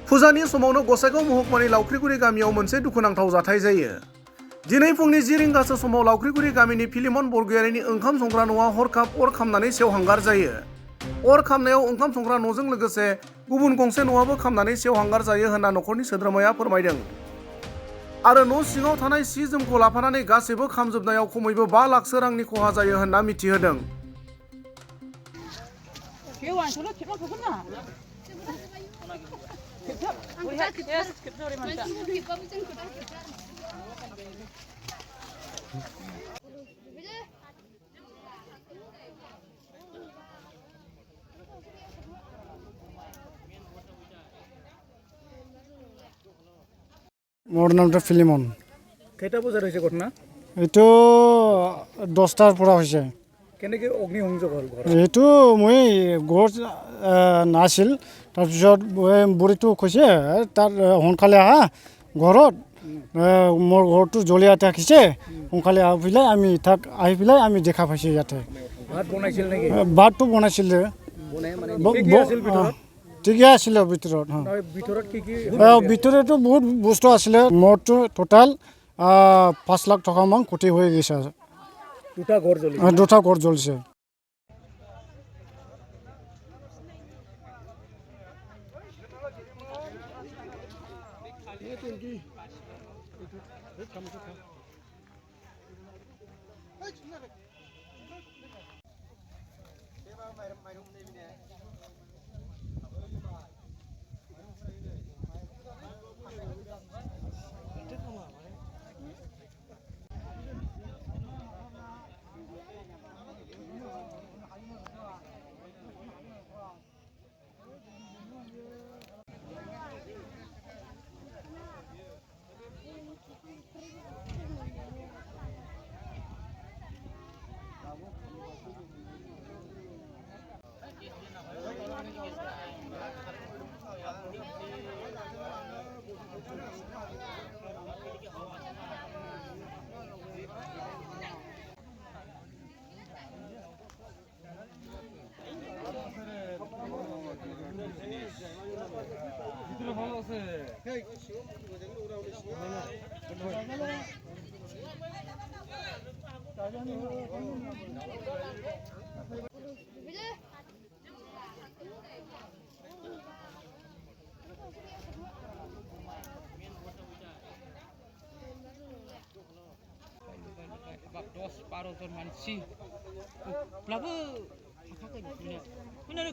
फुजानि समावनो गसाइगाव महकुमानि लावख्रिगुरि गामियाव मोनसे दुखुनांथाव जाथाय जायो। दिनै फुंनि 10 रिंगासो समाव लावख्रिगुरि गामिनि फिलिमन बरगयारिनि ओंखाम संग्रा न'आ हरखाब अर खामनानै सेवहांगार जायो। अर खामनायाव ओंखाम संग्रा न'जों लोगोसे गुबुन गंसे न'आबो खामनानै सेवहांगार जायो होनना नखरनि सोद्रोमाया फोरमायदों। आरो न' सिङाव थानाय सि जोमखौ लाफानानै गासैबो खामजोबनायाव खमैबो 5 लाखसो रांनि खहा जायो होनना मिथिहोदों। মোৰ নামটো ফিলিমন। কেইটা বজাত হৈছে ঘটনা? এইটো 10টাৰ পৰা হৈছে। কেনেকৈ অগ্নিসংযোগ হ'ল ঘৰত? এইটো মই ঘৰত নাছিল, তাৰপিছত বুঢ়ীটো কৈছে তাৰ সোনকালে আহা ঘৰত, মোৰ ঘৰটো জ্বলি থাকিছে, সোনকালে আহি পেলাই আহি পেলাই আমি দেখা পাইছোঁ ইয়াতে। ভাত বনাইছিল নেকি? ভাতটো বনাইছিলে, ঠিকে আছিলে ভিতৰত। ভিতৰতো বহুত বস্তু আছিলে। মোৰতো টোটাল 5 লাখ টকামান ক্ষতি হৈ গৈছে। দুটা ঘৰ জ্বলিছে। Sebab 10-12 ton mansi, pelaba, punya, mana ada